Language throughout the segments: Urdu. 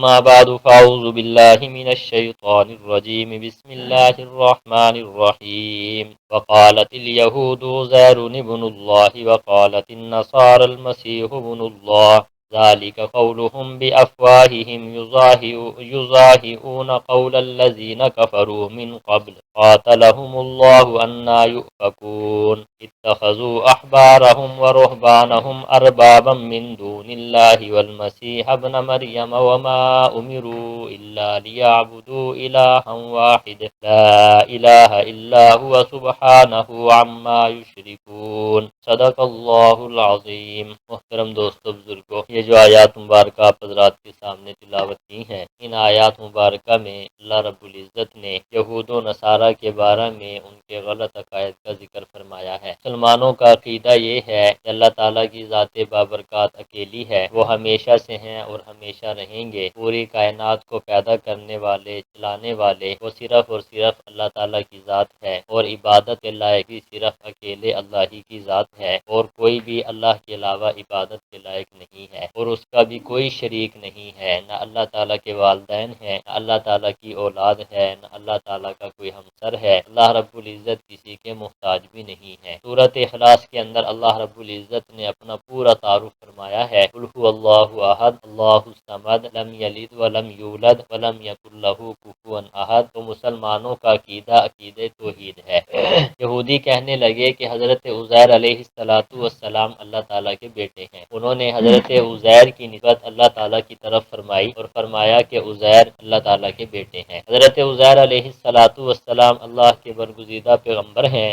ما بعد فأعوذ بالله من الشيطان الرجيم بسم الله الرحمن الرحيم وقالت اليهود عزير ابن الله وقالت النصارى المسيح ابن الله ذلك قولهم بأفواههم يضاهئون قول الذين كفروا من قبل قاتلهم الله أنى يؤفكون اتخذوا أحبارهم ورهبانهم أربابا من دون الله والمسيح ابن مريم وما أمروا إلا ليعبدوا إلها واحد لا إله إلا هو سبحانه عما يشركون صدق اللہ العظیم۔ محترم دوستو بزرگو، یہ جو آیات مبارکہ آپ حضرات کے سامنے تلاوت کی ہیں، ان آیات مبارکہ میں اللہ رب العزت نے یہود و نصارہ کے بارے میں ان کے غلط عقائد کا ذکر فرمایا ہے۔ مسلمانوں کا عقیدہ یہ ہے کہ اللہ تعالیٰ کی ذات بابرکات اکیلی ہے، وہ ہمیشہ سے ہیں اور ہمیشہ رہیں گے۔ پوری کائنات کو پیدا کرنے والے، چلانے والے وہ صرف اور صرف اللہ تعالیٰ کی ذات ہے، اور عبادت کے لائق بھی صرف اکیلے اللہ ہی کی ذات ہے، اور کوئی بھی اللہ کے علاوہ عبادت کے لائق نہیں ہے، اور اس کا بھی کوئی شریک نہیں ہے۔ نہ اللہ تعالیٰ کے والدین ہیں، نہ اللہ تعالیٰ کی اولاد ہے، نہ اللہ تعالیٰ کا کوئی ہمسر ہے۔ اللہ رب العزت کسی کے محتاج بھی نہیں ہے۔ سورۃ اخلاص کے اندر اللہ رب العزت نے اپنا پورا تعارف فرمایا ہے، قل هو اللہ احد اللہ الصمد لم یلد ولم یولد ولم یکن لہ کفوا احد۔ تو مسلمانوں کا عقیدہ عقیدہ توحید ہے۔ یہودی کہنے لگے کہ حضرت عزیر علیہ السلام اللہ تعالیٰ کے بیٹے ہیں۔ انہوں نے حضرت عزیر کی نسبت اللہ تعالیٰ کی طرف فرمائی اور فرمایا کہ عزیر اللہ تعالیٰ کے بیٹے ہیں۔ حضرت عزیر علیہ السلام اللہ کے برگزیدہ پیغمبر ہیں۔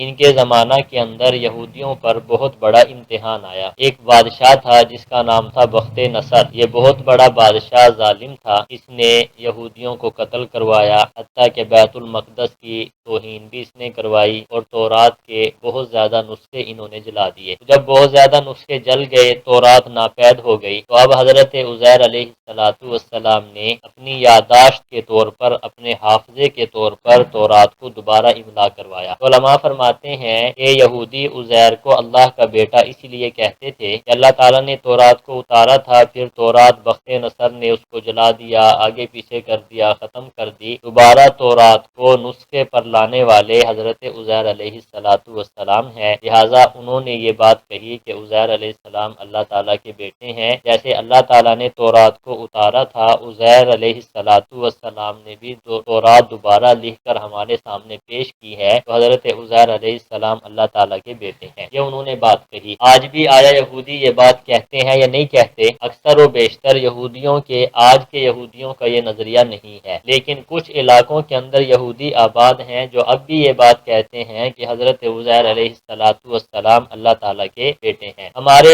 ان کے زمانہ کے اندر یہودیوں پر بہت بڑا امتحان آیا۔ ایک بادشاہ تھا جس کا نام تھا بخت نصر۔ یہ بہت بڑا بادشاہ ظالم تھا، اس نے یہودیوں کو قتل کروایا، حتیٰ کہ بیت المقدس کی توہین بھی اس نے کروائی، اور تورات کے بہت زیادہ نسخے انہوں نے جلا دیے۔ جب بہت زیادہ نسخے جل گئے، تورات ناپید ہو گئی، تو اب حضرت عزیر علیہ السلام نے اپنی یادداشت کے طور پر، اپنے حافظے کے طور پر تورات کو دوبارہ املا کروایا۔ علماء فرماتے ہیں کہ یہودی عزیر کو اللہ کا بیٹا اس لیے کہتے تھے کہ اللہ تعالیٰ نے تورات کو اتارا تھا، پھر تورات بخت نصر نے اس کو جلا دیا، آگے پیچھے کر دیا، ختم کر دی۔ دوبارہ تورات کو نسخے پر لانے والے حضرت عزیر علیہ السلام ہیں، لہٰذا انہوں نے یہ بات کہی کہ عزیر علیہ السلام اللہ تعالیٰ کے بیٹے ہیں۔ جیسے اللہ تعالیٰ نے تورات کو اتارا تھا، عزیر علیہ السلام نے بھی تورات دوبارہ لکھ کر ہمارے سامنے پیش کی ہے، تو حضرت عزیر علیہ السلام اللہ تعالیٰ کے بیٹے ہیں۔ یہ انہوں نے بات کہی۔ آج بھی آیا یہودی یہ بات کہتے ہیں یا نہیں کہتے؟ اکثر و بیشتر یہودیوں کے، آج کے یہودیوں کا یہ نظریہ نہیں ہے، لیکن کچھ علاقوں کے اندر یہودی آباد ہیں جو اب بھی یہ بات کہتے ہیں کہ حضرت عزیر علیہ السلام اللہ تعالیٰ کے بیٹے ہیں۔ ہمارے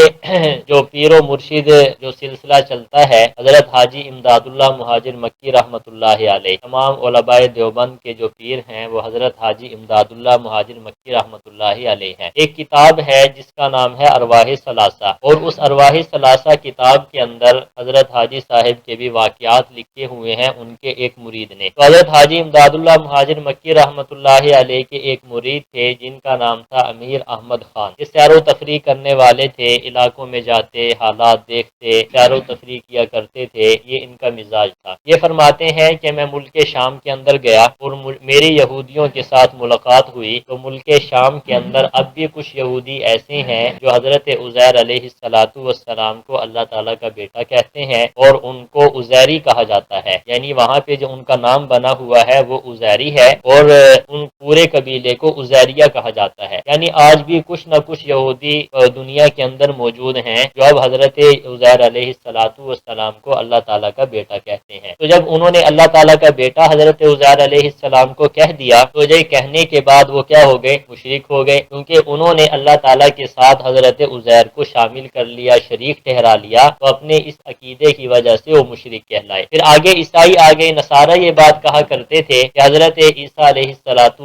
جو پیر و مرشد جو سلسلہ چلتا ہے، حضرت حاجی امداد اللہ مہاجر مکی رحمۃ اللہ علیہ، تمام علماء دیوبند کے جو پیر ہیں وہ حضرت حاجی امداد اللہ مہاجر مکی رحمۃ اللہ علیہ ہیں۔ ایک کتاب ہے جس کا نام ہے ارواح ثلاثہ، اور اس ارواح ثلاثہ کتاب کے اندر حضرت حاجی صاحب کے بھی واقعات لکھے ہوئے ہیں ان کے ایک مرید نے۔ تو حضرت حاجی امداد اللہ مہاجر مکی رحمۃ اللہ علیہ کے ایک مرید تھے جن کا نام تھا امیر احمد خان۔ یہ سیر و تفریح کرنے والے تھے، علاقوں میں جاتے، حالات دیکھتے، سیر و تفریح کیا کرتے تھے، یہ ان کا مزاج تھا۔ یہ فرماتے ہیں کہ میں ملک شام کے اندر گیا اور میری یہودیوں کے ساتھ ملاقات ہوئی، تو ملک شام کے اندر اب بھی کچھ یہودی ایسے ہیں جو حضرت عزیر علیہ السلام کو اللہ تعالیٰ کا بیٹا کہتے ہیں، اور ان کو عزیری کہا جاتا ہے، یعنی وہاں پہ جو ان کا نام بنا ہوا ہے وہ عزیری ہے، اور ان پورے قبیلے کو عزیریہ کہا جاتا ہے۔ یعنی آج بھی کچھ نہ کچھ یہودی دنیا کے اندر موجود ہیں جو اب حضرت عزیر علیہ السلام کو اللہ تعالیٰ کا بیٹا کہتے ہیں۔ تو جب انہوں نے اللہ تعالیٰ کا بیٹا حضرت عزیر علیہ السلام کو کہہ دیا، تو یہ کہنے کے بعد وہ کیا ہو گئے؟ مشرک ہو گئے، کیونکہ انہوں نے اللہ تعالیٰ کے ساتھ حضرت عزیر کو شامل کر لیا، شریک ٹھہرا لیا، تو اپنے اس عقیدے کی وجہ سے وہ مشرک کہلائے۔ پھر آگے عیسائی آگے، نصارہ یہ بات کہا کرتے تھے کہ حضرت عیسیٰ علیہ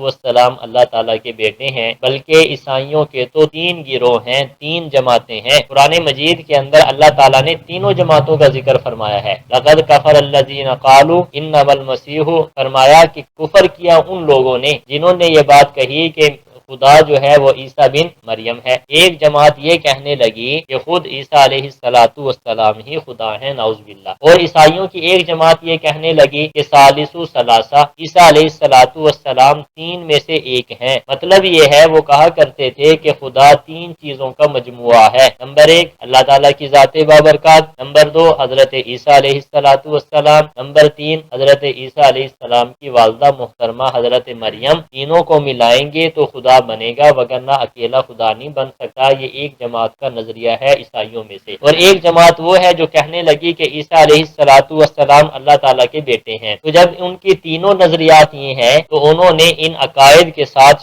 السلام اللہ تعالیٰ کے بیٹے ہیں، بلکہ عیسائیوں کے تو 3 گروہ ہیں، 3 جماعتیں ہیں۔ قرآن مجید کے اندر اللہ تعالیٰ نے تینوں جماعتوں کا ذکر فرمایا ہے۔ لقد کفر الذین قالوا انما المسیح، فرمایا کہ کفر کیا ان لوگوں نے جنہوں نے یہ بات کہی کہ خدا جو ہے وہ عیسیٰ بن مریم ہے۔ ایک جماعت یہ کہنے لگی کہ خود عیسیٰ علیہ السلام ہی خدا ہیں، نعوذ باللہ، اور عیسائیوں کی ایک جماعت یہ کہنے لگی کہ ثالث ثلاثہ، عیسیٰ علیہ السلام تین میں سے ایک ہیں۔ مطلب یہ ہے وہ کہا کرتے تھے کہ خدا تین چیزوں کا مجموعہ ہے، نمبر ایک اللہ تعالیٰ کی ذات بابرکات، نمبر دو حضرت عیسیٰ علیہ السلام، نمبر تین حضرت عیسیٰ علیہ السلام کی والدہ محترمہ حضرت مریم، تینوں کو ملائیں گے تو خدا بنے گا، وگرنہ اکیلا خدا نہیں بن سکتا۔ یہ ایک جماعت کا نظریہ ہے عیسائیوں میں سے۔ اور ایک جماعت وہ ہے جو کہنے لگی کہ عیسیٰ علیہ السلام اللہ تعالیٰ کے بیٹے ہیں۔ تو جب ان کی تینوں نظریات یہ ہیں تو انہوں نے ان عقائد کے ساتھ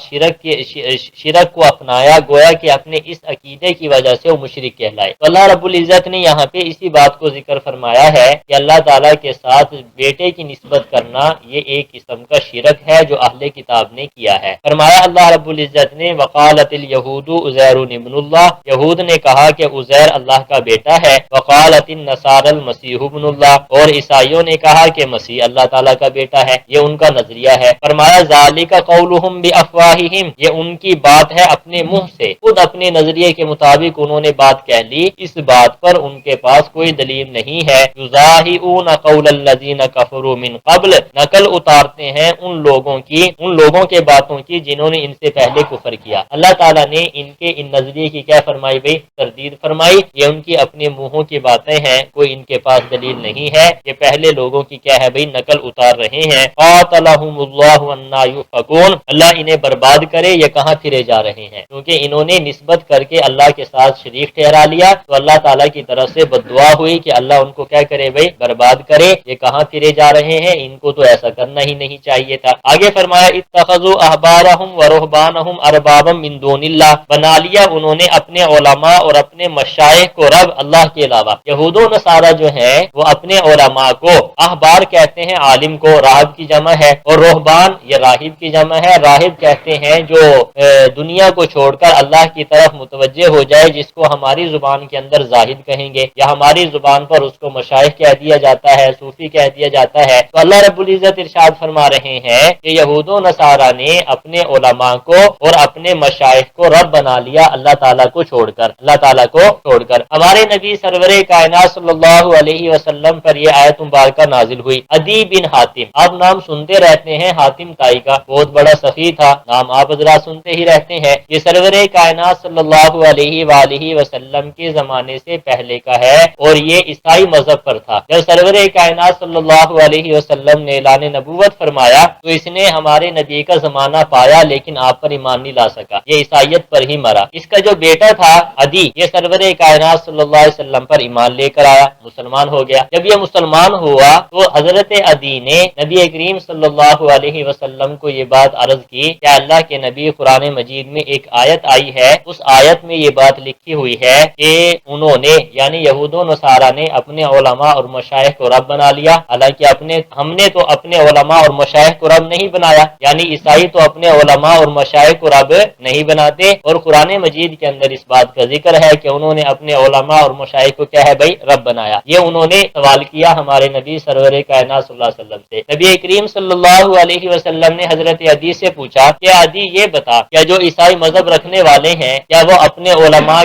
شرک کو اپنایا، گویا کہ اپنے اس عقیدے کی وجہ سے وہ مشرک کہلائے۔ تو اللہ رب العزت نے یہاں پہ اسی بات کو ذکر فرمایا ہے کہ اللہ تعالیٰ کے ساتھ بیٹے کی نسبت کرنا یہ ایک قسم کا شرک ہے جو اہل کتاب نے کیا ہے۔ فرمایا اللہ رب العزت نے وقالت الیہود عزیر ابن اللہ، یہود نے کہا کہ عزیر اللہ کا بیٹا ہے، وقالت النصارى المسیح ابن اللہ، اور عیسائیوں نے کہا کہ مسیح اللہ تعالیٰ کا بیٹا ہے۔ یہ ان کا نظریہ ہے۔ فرمایا ذالک قولہم بافواہہم، یہ ان کی بات ہے اپنے منہ سے، خود اپنے نظریے کے مطابق انہوں نے بات کہہ لی، اس بات پر ان کے پاس کوئی دلیل نہیں ہے۔ یضاہئون قول الذین کفروا من قبل، نقل اتارتے ہیں ان لوگوں کے باتوں کی جنہوں نے ان سے پہلے کفر کیا۔ اللہ تعالیٰ نے ان نظریے کی کیا فرمائی بھائی؟ تردید فرمائی۔ یہ ان کی اپنے منہوں کی باتیں ہیں، کوئی ان کے پاس دلیل نہیں ہے، یہ پہلے لوگوں کی کیا ہے بھائی؟ نقل اتار رہے ہیں۔ قاتلہم اللہ انا یؤفکون، اللہ انہیں برباد کرے، یہ کہاں پھرے جا رہے ہیں؟ کیونکہ انہوں نے نسبت کر کے اللہ کے ساتھ شریک ٹھہرا لیا، تو اللہ تعالیٰ کی طرف سے بددعا ہوئی کہ اللہ ان کو کیا کرے بھائی؟ برباد کرے۔ یہ کہاں پھرے جا رہے ہیں؟ ان کو تو ایسا کرنا ہی نہیں چاہیے تھا۔ آگے فرمایا اتخذوا احبارہم ورہبانہم اربابا من دون اللہ، بنا لیا انہوں نے اپنے علماء اور اپنے مشائخ کو رب اللہ کے علاوہ۔ یہود و نصارہ جو ہیں وہ اپنے علماء کو احبار کہتے ہیں، عالم کو، راہب کی جمع ہے، اور رہبان یہ راہب کی جمع ہے۔ راہب کہتے ہیں جو دنیا کو چھوڑ کر اللہ کی طرف متوجہ ہو جائے، جس کو ہماری زبان کے اندر زاہد کہیں گے، یا ہماری زبان پر اس کو مشائخ کہہ دیا جاتا ہے، صوفی کہہ دیا جاتا ہے۔ تو اللہ رب العزت ارشاد فرما رہے ہیں کہ یہود و نصارہ نے اپنے علماء کو اور اپنے مشائخ کو رب بنا لیا اللہ تعالیٰ کو چھوڑ کر، اللہ تعالیٰ کو چھوڑ کر۔ ہمارے نبی سرور کائنات صلی اللہ علیہ وسلم پر یہ آیت مبارکہ نازل ہوئی۔ عدی بن حاتم، آپ نام سنتے رہتے ہیں، حاتم تائی کا بہت بڑا سخی تھا، نام آپ حضرات سنتے ہی رہتے ہیں۔ یہ سرور کائنات صلی اللہ علیہ وآلہ وسلم کے زمانے سے پہلے کا ہے، اور یہ عیسائی مذہب پر تھا۔ جب سرور کائنات صلی اللہ علیہ وسلم نے اعلان نبوت فرمایا تو اس نے ہمارے نبی کا زمانہ پایا، لیکن آپ پر ایمان نہیں لا سکا، یہ عیسائیت پر ہی مرا۔ اس کا جو بیٹا تھا عدی، یہ سرور کائنات صلی اللہ علیہ وسلم پر ایمان لے کر آیا، مسلمان ہو گیا۔ جب یہ مسلمان ہوا تو حضرت عدی نے نبی کریم صلی اللہ علیہ وسلم کو یہ بات عرض کی کہ اللہ کے نبی، قرآن مجید میں ایک آیت آئی ہے، اس آیت میں یہ بات لکھی ہوئی ہے کہ انہوں نے یعنی یہود و نصارہ نے اپنے علماء اور مشائخ کو رب بنا لیا، حالانکہ ہم نے تو اپنے علماء اور مشائخ کو رب نہیں بنایا، یعنی عیسائی تو اپنے علماء اور مشائخ کو رب نہیں بناتے، اور قرآن مجید کے اندر اس بات کا ذکر ہے کہ انہوں نے اپنے علماء اور مشائخ کو کیا ہے بھائی؟ رب بنایا۔ یہ انہوں نے سوال کیا ہمارے نبی سرور کائنات صلی اللہ علیہ وسلم سے۔ نبی کریم صلی اللہ علیہ وسلم نے حضرت عدی سے پوچھا کہ عدی یہ بتا، کیا جو عیسائی مذہب رکھنے والے ہیں کیا وہ اپنے علماء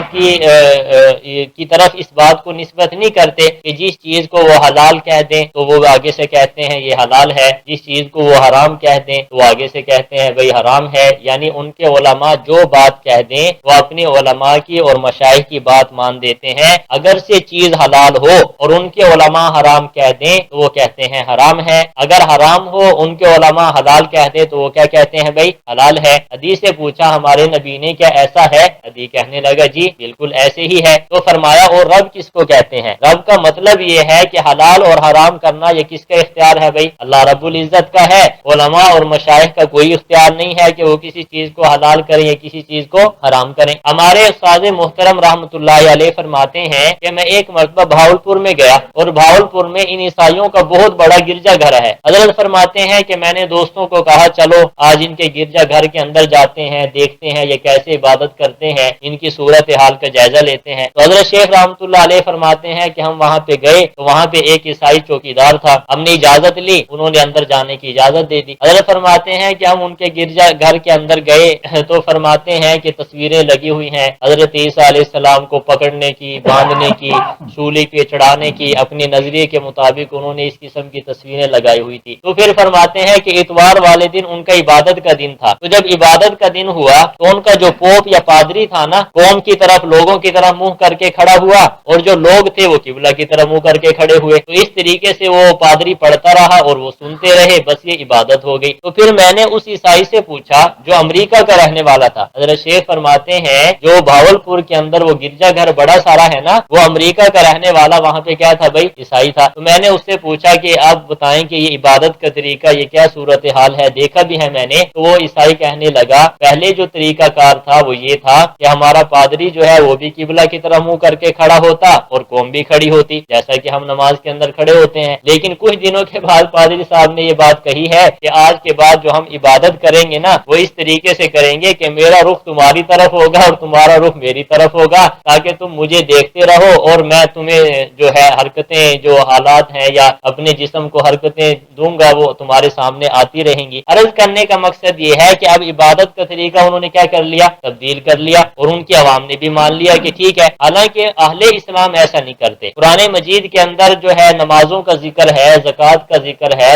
کی طرف اس بات کو نسبت نہیں کرتے کہ جس چیز کو وہ حلال کہہ دیں تو وہ آگے سے کہتے ہیں یہ حلال ہے، جس چیز کو وہ حرام کہہ دیں تو وہ آگے سے کہتے ہیں بھئی حرام ہے؟ یعنی ان کے علماء جو بات کہہ دیں وہ اپنے علماء کی اور مشائخ کی بات مان دیتے ہیں، اگر سے چیز حلال ہو اور ان کے علماء حرام کہہ دیں تو وہ کہتے ہیں حرام ہے، اگر حرام ہو ان کے علماء حلال کہہ دیں تو وہ کیا کہتے ہیں بھئی؟ حلال ہے۔ حدیث سے پوچھا ہمارے نبی نے کیا ایسا ہے؟ حدیث کہنے لگا جی بالکل ایسے ہی ہے۔ تو فرمایا اور رب کس کو کہتے ہیں؟ رب کا مطلب یہ ہے کہ حلال اور حرام کرنا یہ کس کا اختیار ہے بھئی؟ اللہ رب العزت کا ہے۔ علماء اور مشائخ کا کوئی اختیار نہیں ہے کہ وہ کسی چیز کو حلال کریں یا کسی چیز کو حرام کریں۔ ہمارے استاد محترم رحمۃ اللہ علیہ فرماتے ہیں کہ میں ایک مرتبہ بھاولپور میں گیا، اور بھاولپور میں ان عیسائیوں کا بہت بڑا گرجا گھر ہے۔ حضرت فرماتے ہیں کہ میں نے دوستوں کو کہا چلو آج ان کے گرجا گھر کے اندر جاتے ہیں، دیکھتے ہیں یہ کیسے عبادت کرتے ہیں، ان کی صورت حال کا جائزہ لیتے ہیں۔ تو حضرت شیخ رحمۃ اللہ علیہ فرماتے ہیں کہ ہم وہاں پہ گئے تو وہاں پہ ایک عیسائی چوکیدار تھا، ہم نے اجازت لی، انہوں نے اندر جانے کی اجازت دے دی۔ حضرت فرماتے ہیں کہ ہم ان کے گرجا گھر کے اندر گئے تو فرماتے ہیں کہ تصویریں لگی ہوئی ہیں حضرت عیسیٰ علیہ السلام کو پکڑنے کی، باندھنے کی، سولی پہ چڑھانے کی، اپنے نظریے کے مطابق انہوں نے اس قسم کی تصویریں لگائی ہوئی تھی۔ تو پھر فرماتے ہیں کہ اتوار والے دن ان کا عبادت کا دن تھا، تو جب عبادت کا دن ہوا تو ان کا جو پوپ یا پادری تھا نا، قوم کی طرف لوگوں کی طرف منہ کر کے کھڑا ہوا، اور جو لوگ تھے وہ قبلہ کی طرف منہ کر کے کھڑے ہوئے۔ تو اس طریقے سے وہ پادری پڑھتا رہا اور وہ سنتے رہے، بس یہ عبادت ہو گئی۔ تو پھر میں نے اس عیسائی سے پوچھا جو امریکہ کا رہنے والا تھا، حضرت شیخ فرماتے ہیں جو بھاولپور کے اندر وہ گرجا گھر بڑا سارا ہے نا، وہ امریکہ کا رہنے والا وہاں پہ کیا تھا بھائی؟ عیسائی تھا۔ تو میں نے اس سے پوچھا کہ آپ بتائیں کہ یہ عبادت کا طریقہ یہ کیا صورتحال ہے؟ دیکھا بھی ہے میں نے۔ تو وہ عیسائی کہنے لگا پہلے جو طریقہ کار تھا وہ یہ تھا کہ ہمارا پادری جو ہے وہ بھی قبلہ کی طرف منہ کر کے کھڑا ہوتا اور قوم بھی کھڑی ہوتی، جیسا کہ ہم نماز کے اندر کھڑے ہوتے ہیں۔ لیکن کچھ دنوں کے بعد پادری صاحب نے یہ بات کہی ہے کہ آج کے بعد جو ہم عبادت کریں گے نا وہ اس طریقے سے کریں گے کہ میرا رخ تمہاری طرف ہوگا اور تمہارا رخ میری طرف ہوگا، تاکہ تم مجھے دیکھتے رہو اور میں تمہیں جو ہے حرکتیں جو حالات ہیں یا اپنے جسم کو حرکتیں دوں گا وہ تمہارے سامنے آتی رہیں گی۔ عرض کرنے کا مقصد یہ ہے کہ اب عبادت کا طریقہ انہوں نے کیا کر لیا؟ تبدیل کر لیا، اور ان کی عوام نے بھی مان لیا کہ ٹھیک ہے۔ حالانکہ اہل اسلام ایسا نہیں کرتے۔ قرآن مجید کے اندر جو ہے نمازوں کا ذکر ہے، زکوٰۃ کا ذکر ہے،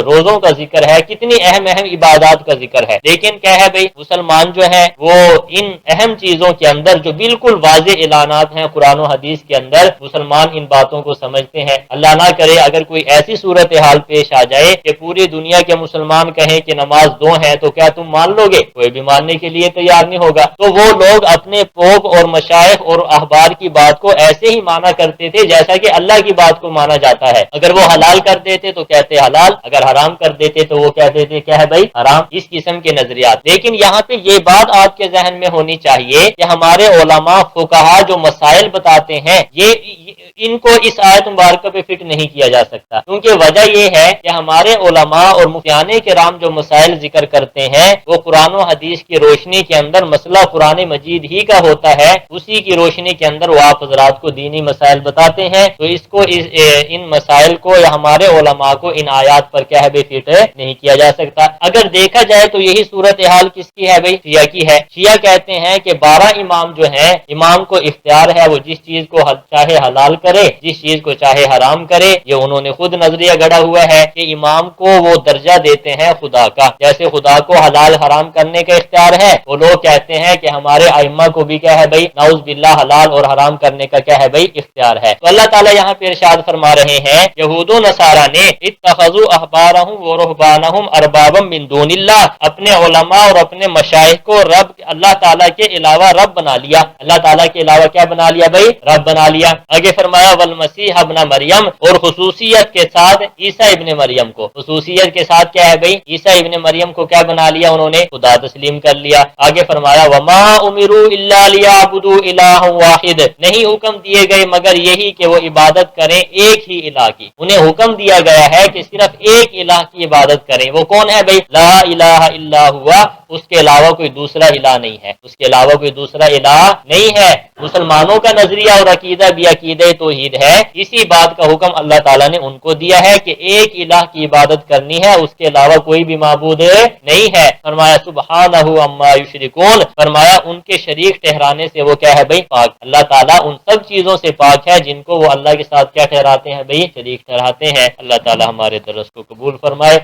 روزوں کا ذکر ہے، کتنی اہم عبادات کا ذکر ہے، لیکن کیا ہے بھائی مسلمان جو ہے وہ ان اہم چیزوں کے اندر جو بالکل واضح اعلانات ہیں قرآن و حدیث کے اندر، مسلمان ان باتوں کو سمجھتے ہیں۔ اللہ نہ کرے اگر کوئی ایسی صورتحال پیش آ جائے کہ پوری دنیا کے مسلمان کہیں کہ نماز دو ہیں تو کیا تم مان لو گے؟ کوئی بھی ماننے کے لیے تیار نہیں ہوگا۔ تو وہ لوگ اپنے پوپ اور مشائخ اور احبار کی بات کو ایسے ہی مانا کرتے تھے جیسا کہ اللہ کی بات کو مانا جاتا ہے۔ اگر وہ حلال کر دیتے تو کہتے حلال، اگر حرام کر دیتے تو وہ کہتے تھے کیا ہے بھائی؟ حرام۔ اس قسم کے نظریات۔ لیکن یہاں پہ یہ بات آپ کے ذہن میں ہونی چاہیے کہ ہمارے علماء فقہا جو مسائل بتاتے ہیں یہ ان کو اس آیت مبارکہ پہ فٹ نہیں کیا جا سکتا، کیونکہ وجہ یہ ہے کہ ہمارے علماء اور مفتیان کرام جو مسائل ذکر کرتے ہیں وہ قرآن و حدیث کی روشنی کے اندر مسئلہ قرآن مجید ہی کا ہوتا ہے، اسی کی روشنی کے اندر وہ آپ حضرات کو دینی مسائل بتاتے ہیں۔ تو اس کو ان مسائل کو یا ہمارے علماء کو ان آیات پر کیا ہے بے فٹ نہیں کیا جا سکتا۔ اگر دیکھا جائے تو یہی صورتحال کس کی ہے بھائی؟ شیعہ کی ہے۔ شیعہ کہتے ہیں کہ 12 امام جو ہیں، امام کو اختیار ہے وہ جس چیز کو چاہے حلال کرے، جس چیز کو چاہے حرام کرے۔ یہ انہوں نے خود نظریہ گڑا ہوا ہے کہ امام کو وہ درجہ دیتے ہیں خدا کا، جیسے خدا کو حلال حرام کرنے کا اختیار ہے، وہ لوگ کہتے ہیں کہ ہمارے ائمہ کو بھی کیا ہے بھائی؟ نعوذ باللہ حلال اور حرام کرنے کا کیا ہے بھائی؟ اختیار ہے۔ تو اللہ تعالیٰ یہاں پہ ارشاد فرما رہے ہیں یہود و نصارہ نے اتخذوا احبارهم ورهبانهم اربابا من دون اللہ، اپنے علماء اور اپنے مشائخ کو رب اللہ تعالیٰ کے علاوہ رب بنا لیا۔ اللہ تعالیٰ کے علاوہ کیا بنا لیا بھائی؟ رب بنا لیا۔ آگے فرمایا والمسیح ابن مریم، اور خصوصیت کے ساتھ عیسیٰ ابن مریم کو، خصوصیت کے ساتھ کیا ہے بھائی؟ عیسیٰ ابن مریم کو کیا بنا لیا انہوں نے؟ خدا تسلیم کر لیا۔ آگے فرمایا وما امروا الا لیعبدوا الہا واحد، نہیں حکم دیے گئے مگر یہی کہ وہ عبادت کریں ایک ہی الہ کی۔ انہیں حکم دیا گیا ہے کہ صرف ایک الہ کی عبادت کریں۔ وہ کون ہے بھائی؟ لا الہ الا ہوا، اس کے علاوہ کوئی دوسرا الہ نہیں ہے، اس کے علاوہ کوئی دوسرا الہ نہیں ہے۔ مسلمانوں کا نظریہ اور عقیدہ بھی عقیدہ توحید ہے، اسی بات کا حکم اللہ تعالیٰ نے ان کو دیا ہے کہ ایک الہ کی عبادت کرنی ہے، اس کے علاوہ کوئی بھی معبود نہیں ہے۔ فرمایا سبحانہ عما یشرکون، فرمایا ان کے شریک ٹھہرانے سے وہ کیا ہے بھائی؟ پاک۔ اللہ تعالیٰ ان سب چیزوں سے پاک ہے جن کو وہ اللہ کے ساتھ کیا ٹھہراتے ہیں بھائی؟ شریک ٹھہراتے ہیں۔ اللہ تعالیٰ ہمارے درس کو قبول فرمائے۔